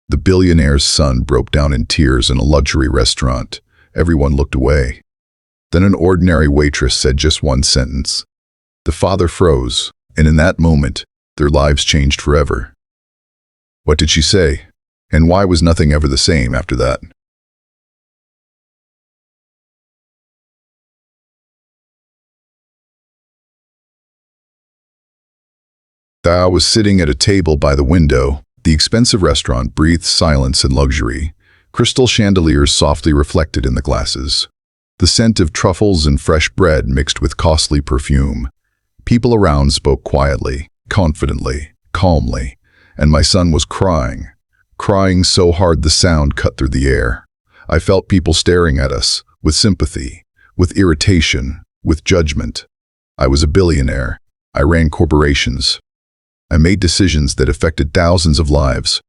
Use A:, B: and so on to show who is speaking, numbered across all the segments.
A: The billionaire's son broke down in tears in a luxury restaurant. Everyone looked away. Then an ordinary waitress said just one sentence. The father froze, and in that moment, their lives changed forever. What did she say? And why was nothing ever the same after that? Thao was sitting at a table by the window. The expensive restaurant breathed silence and luxury. Crystal chandeliers softly reflected in the glasses. The scent of truffles and fresh bread mixed with costly perfume. People around spoke quietly, confidently, calmly, and my son was crying so hard the sound cut through the air. I felt people staring at us, with sympathy, with irritation, with judgment. I was a billionaire. I ran corporations. I made decisions that affected thousands of lives.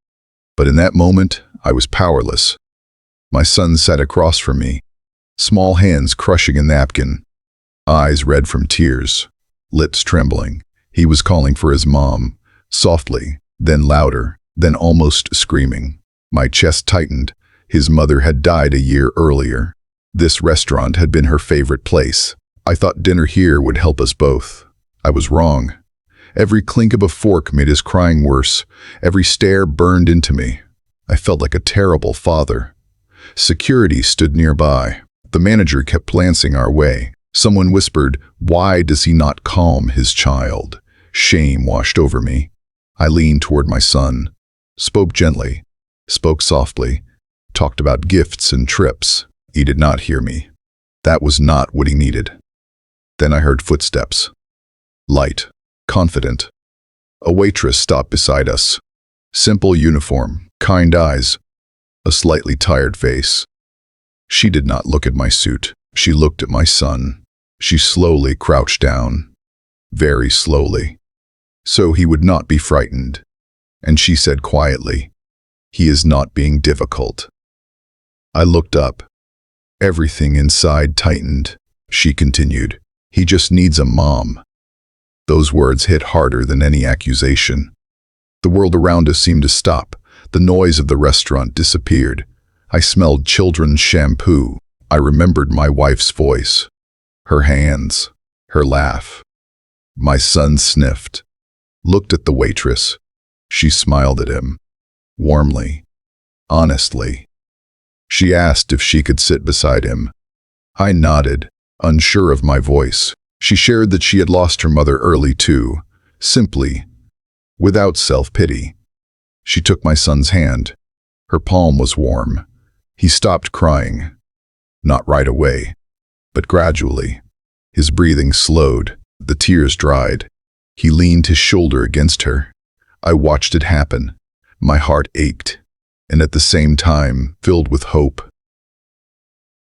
A: But in that moment, I was powerless. My son sat across from me, small hands crushing a napkin, eyes red from tears, lips trembling. He was calling for his mom, softly, then louder, then almost screaming. My chest tightened. His mother had died a year earlier. This restaurant had been her favorite place. I thought dinner here would help us both. I was wrong. Every clink of a fork made his crying worse. Every stare burned into me. I felt like a terrible father. Security stood nearby. The manager kept glancing our way. Someone whispered, "Why does he not calm his child?" Shame washed over me. I leaned toward my son, spoke gently, spoke softly, talked about gifts and trips. He did not hear me. That was not what he needed. Then I heard footsteps. Light, confident. A waitress stopped beside us. Simple uniform, kind eyes, a slightly tired face. She did not look at my suit. She looked at my son. She slowly crouched down, very slowly, so he would not be frightened. And she said quietly, "He is not being difficult." I looked up. Everything inside tightened. She continued, "He just needs a mom." Those words hit harder than any accusation. The world around us seemed to stop. The noise of the restaurant disappeared. I smelled children's shampoo. I remembered my wife's voice, her hands, her laugh. My son sniffed, looked at the waitress. She smiled at him, warmly, honestly. She asked if she could sit beside him. I nodded, unsure of my voice. She shared that she had lost her mother early too, simply, without self-pity. She took my son's hand. Her palm was warm. He stopped crying. Not right away, but gradually. His breathing slowed. The tears dried. He leaned his shoulder against her. I watched it happen. My heart ached, and at the same time filled with hope.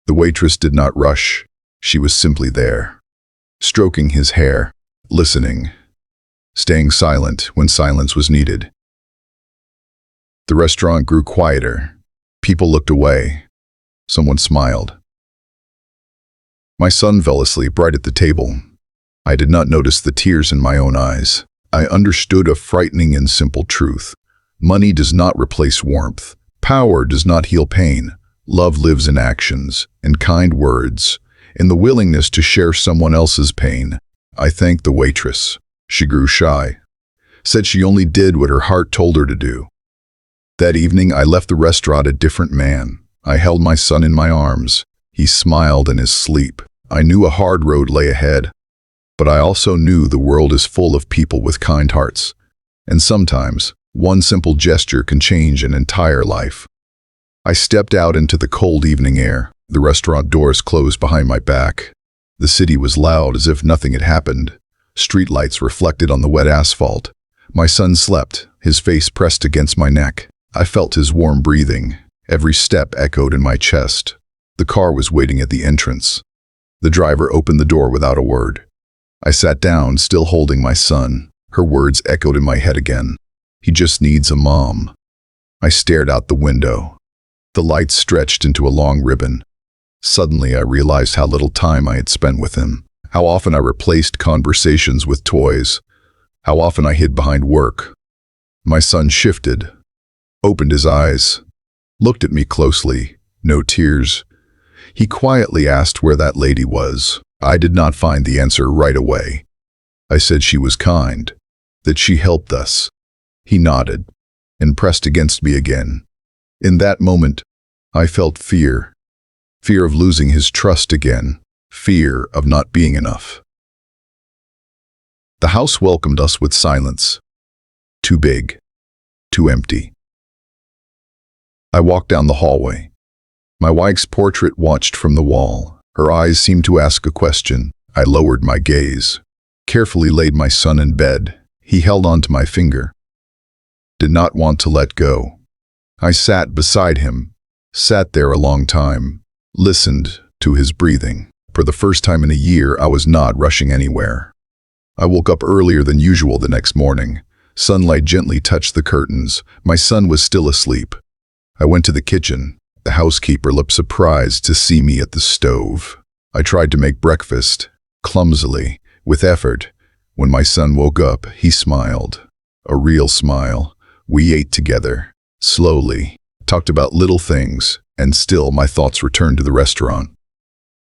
A: The waitress did not rush. She was simply there, stroking his hair, listening, staying silent when silence was needed. The restaurant grew quieter. People looked away. Someone smiled. My son fell asleep right at the table. I did not notice the tears in my own eyes. I understood a frightening and simple truth. Money does not replace warmth. Power does not heal pain. Love lives in actions, in kind words, in the willingness to share someone else's pain. I thanked the waitress. She grew shy, said she only did what her heart told her to do. That evening, I left the restaurant a different man. I held my son in my arms. He smiled in his sleep. I knew a hard road lay ahead, but I also knew the world is full of people with kind hearts. And sometimes, one simple gesture can change an entire life. I stepped out into the cold evening air. The restaurant doors closed behind my back. The city was loud as if nothing had happened. Streetlights reflected on the wet asphalt. My son slept, his face pressed against my neck. I felt his warm breathing. Every step echoed in my chest. The car was waiting at the entrance. The driver opened the door without a word. I sat down, still holding my son. Her words echoed in my head again. "He just needs a mom." I stared out the window. The lights stretched into a long ribbon. Suddenly, I realized how little time I had spent with him. How often I replaced conversations with toys. How often I hid behind work. My son shifted. opened his eyes, looked at me closely, no tears. He quietly asked where that lady was. I did not find the answer right away. I said she was kind, that she helped us. He nodded and pressed against me again. In that moment, I felt fear. Fear of losing his trust again. Fear of not being enough. The house welcomed us with silence. Too big. Too empty. I walked down the hallway. My wife's portrait watched from the wall. Her eyes seemed to ask a question. I lowered my gaze. Carefully laid my son in bed. He held onto my finger. Did not want to let go. I sat beside him. Sat there a long time. Listened to his breathing. For the first time in a year, I was not rushing anywhere. I woke up earlier than usual the next morning. Sunlight gently touched the curtains. My son was still asleep. I went to the kitchen. The housekeeper looked surprised to see me at the stove. I tried to make breakfast, clumsily, with effort. When my son woke up, he smiled. A real smile. We ate together, slowly, talked about little things, and still my thoughts returned to the restaurant,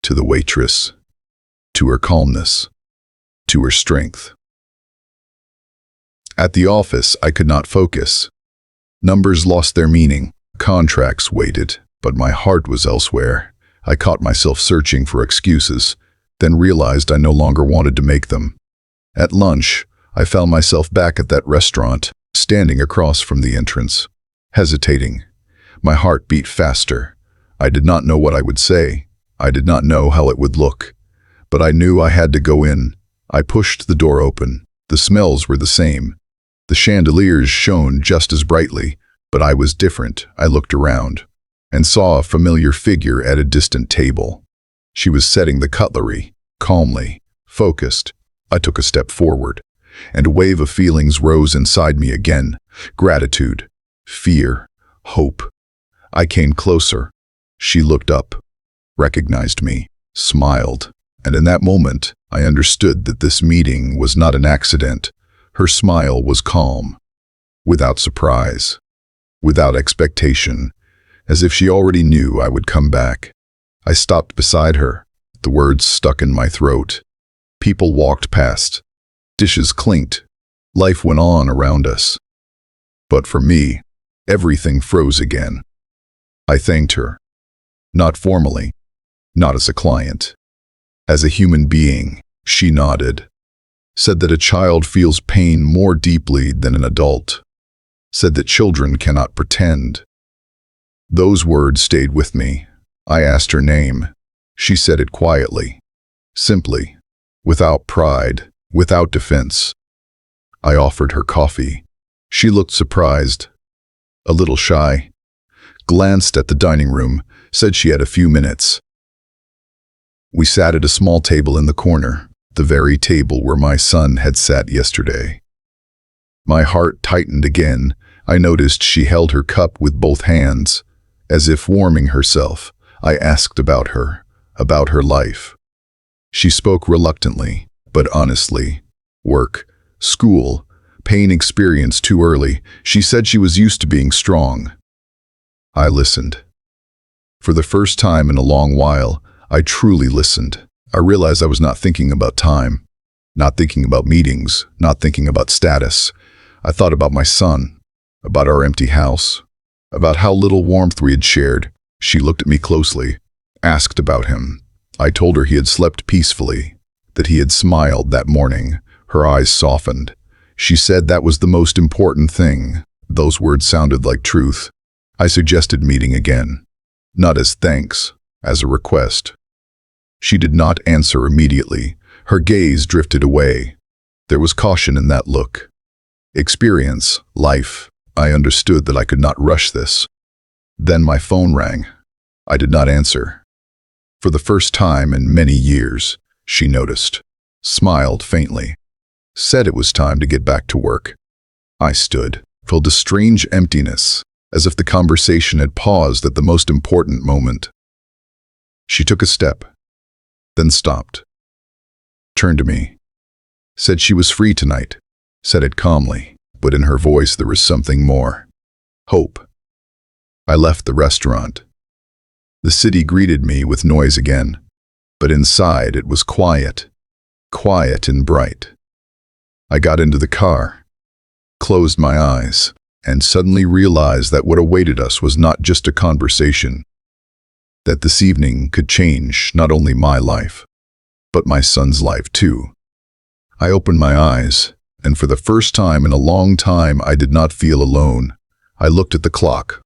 A: to the waitress, to her calmness, to her strength. At the office, I could not focus. Numbers lost their meaning. Contracts waited, but my heart was elsewhere. I caught myself searching for excuses, then realized I no longer wanted to make them. At lunch, I found myself back at that restaurant, standing across from the entrance, hesitating. My heart beat faster. I did not know what I would say. I did not know how it would look. But I knew I had to go in. I pushed the door open. The smells were the same. The chandeliers shone just as brightly, but I was different. I looked around and saw a familiar figure at a distant table. She was setting the cutlery, calmly, focused. I took a step forward, and a wave of feelings rose inside me again. Gratitude, fear, hope. I came closer. She looked up, recognized me, smiled, and in that moment, I understood that this meeting was not an accident. Her smile was calm, without surprise, without expectation, as if she already knew I would come back. I stopped beside her. The words stuck in my throat. People walked past. Dishes clinked. Life went on around us. But for me, everything froze again. I thanked her. Not formally, not as a client. As a human being, she nodded. Said that a child feels pain more deeply than an adult. Said that children cannot pretend. Those words stayed with me. I asked her name. She said it quietly, simply, without pride, without defense. I offered her coffee. She looked surprised, a little shy, glanced at the dining room, said she had a few minutes. We sat at a small table in the corner, the very table where my son had sat yesterday. My heart tightened again. I noticed she held her cup with both hands, as if warming herself. I asked about her life. She spoke reluctantly, but honestly. Work, school, pain experienced too early. She said she was used to being strong. I listened. For the first time in a long while, I truly listened. I realized I was not thinking about time, not thinking about meetings, not thinking about status. I thought about my son, about our empty house, about how little warmth we had shared. She looked at me closely, asked about him. I told her he had slept peacefully, that he had smiled that morning. Her eyes softened. She said that was the most important thing. Those words sounded like truth. I suggested meeting again, not as thanks, as a request. She did not answer immediately. Her gaze drifted away. There was caution in that look. Experience, life. I understood that I could not rush this. Then my phone rang. I did not answer. For the first time in many years, she noticed, smiled faintly, said it was time to get back to work. I stood, felt a strange emptiness, as if the conversation had paused at the most important moment. She took a step, then stopped, turned to me, said she was free tonight, said it calmly, but in her voice there was something more. Hope. I left the restaurant. The city greeted me with noise again, but inside it was quiet, quiet and bright. I got into the car, closed my eyes, and suddenly realized that what awaited us was not just a conversation, that this evening could change not only my life, but my son's life too. I opened my eyes, and for the first time in a long time I did not feel alone. I looked at the clock.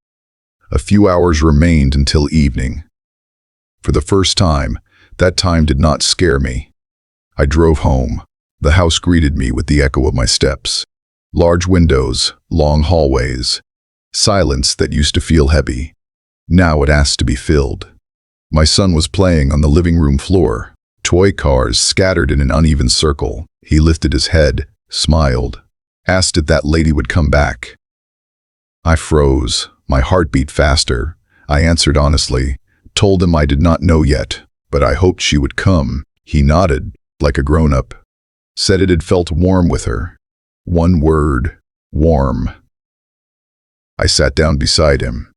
A: A few hours remained until evening. For the first time, that time did not scare me. I drove home. The house greeted me with the echo of my steps. Large windows, long hallways, silence that used to feel heavy. Now it asked to be filled. My son was playing on the living room floor, toy cars scattered in an uneven circle. He lifted his head, smiled, asked if that lady would come back. I froze, my heart beat faster. I answered honestly, told him I did not know yet, but I hoped she would come. He nodded, like a grown-up, said it had felt warm with her. One word, warm. I sat down beside him.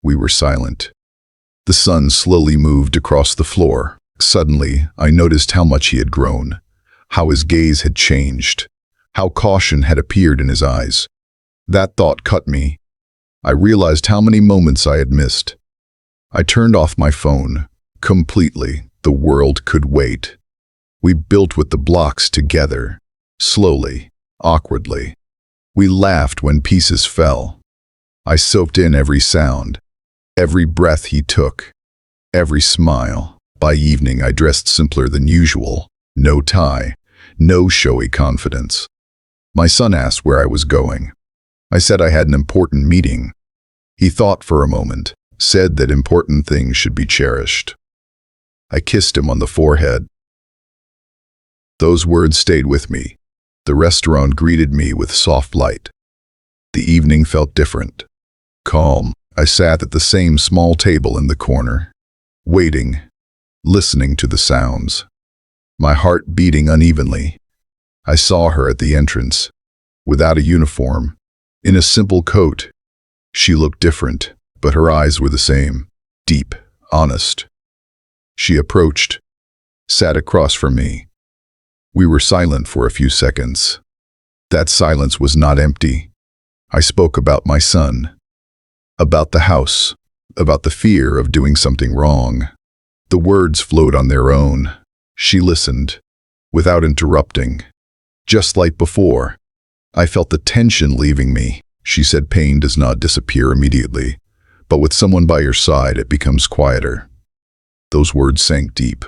A: We were silent. The sun slowly moved across the floor. Suddenly, I noticed how much he had grown, how his gaze had changed, how caution had appeared in his eyes. That thought cut me. I realized how many moments I had missed. I turned off my phone. Completely, the world could wait. We built with the blocks together, slowly, awkwardly. We laughed when pieces fell. I soaked in every sound, every breath he took, every smile. By evening I dressed simpler than usual. No tie, no showy confidence. My son asked where I was going. I said I had an important meeting. He thought for a moment, said that important things should be cherished. I kissed him on the forehead. Those words stayed with me. The restaurant greeted me with soft light. The evening felt different. Calm. I sat at the same small table in the corner, waiting, listening to the sounds. My heart beating unevenly. I saw her at the entrance, without a uniform, in a simple coat. She looked different, but her eyes were the same, deep, honest. She approached, sat across from me. We were silent for a few seconds. That silence was not empty. I spoke about my son, about the house, about the fear of doing something wrong. The words flowed on their own. She listened, without interrupting. Just like before, I felt the tension leaving me. She said pain does not disappear immediately, but with someone by your side it becomes quieter. Those words sank deep.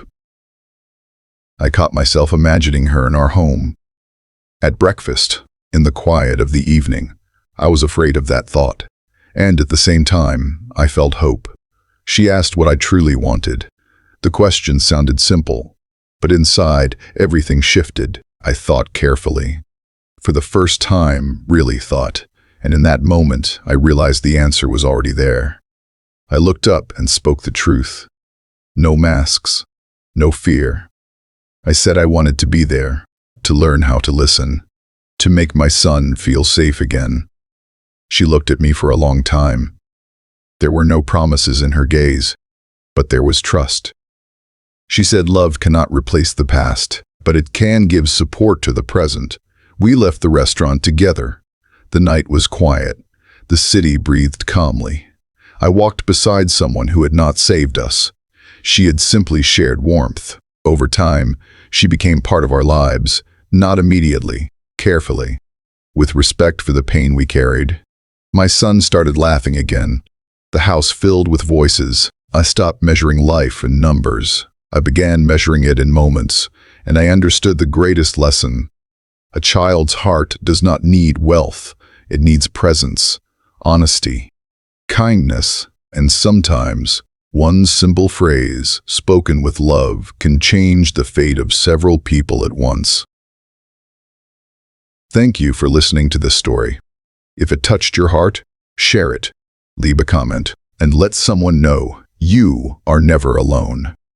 A: I caught myself imagining her in our home. At breakfast, in the quiet of the evening, I was afraid of that thought, and at the same time, I felt hope. She asked what I truly wanted. The question sounded simple, but inside, everything shifted. I thought carefully. For the first time, really thought, and in that moment, I realized the answer was already there. I looked up and spoke the truth. No masks, no fear. I said I wanted to be there, to learn how to listen, to make my son feel safe again. She looked at me for a long time. There were no promises in her gaze, but there was trust. She said love cannot replace the past, but it can give support to the present. We left the restaurant together. The night was quiet. The city breathed calmly. I walked beside someone who had not saved us. She had simply shared warmth. Over time, she became part of our lives, not immediately, carefully, with respect for the pain we carried. My son started laughing again. The house filled with voices. I stopped measuring life in numbers. I began measuring it in moments, and I understood the greatest lesson. A child's heart does not need wealth. It needs presence, honesty, kindness, and sometimes one simple phrase, spoken with love, can change the fate of several people at once. Thank you for listening to this story. If it touched your heart, share it, leave a comment, and let someone know you are never alone.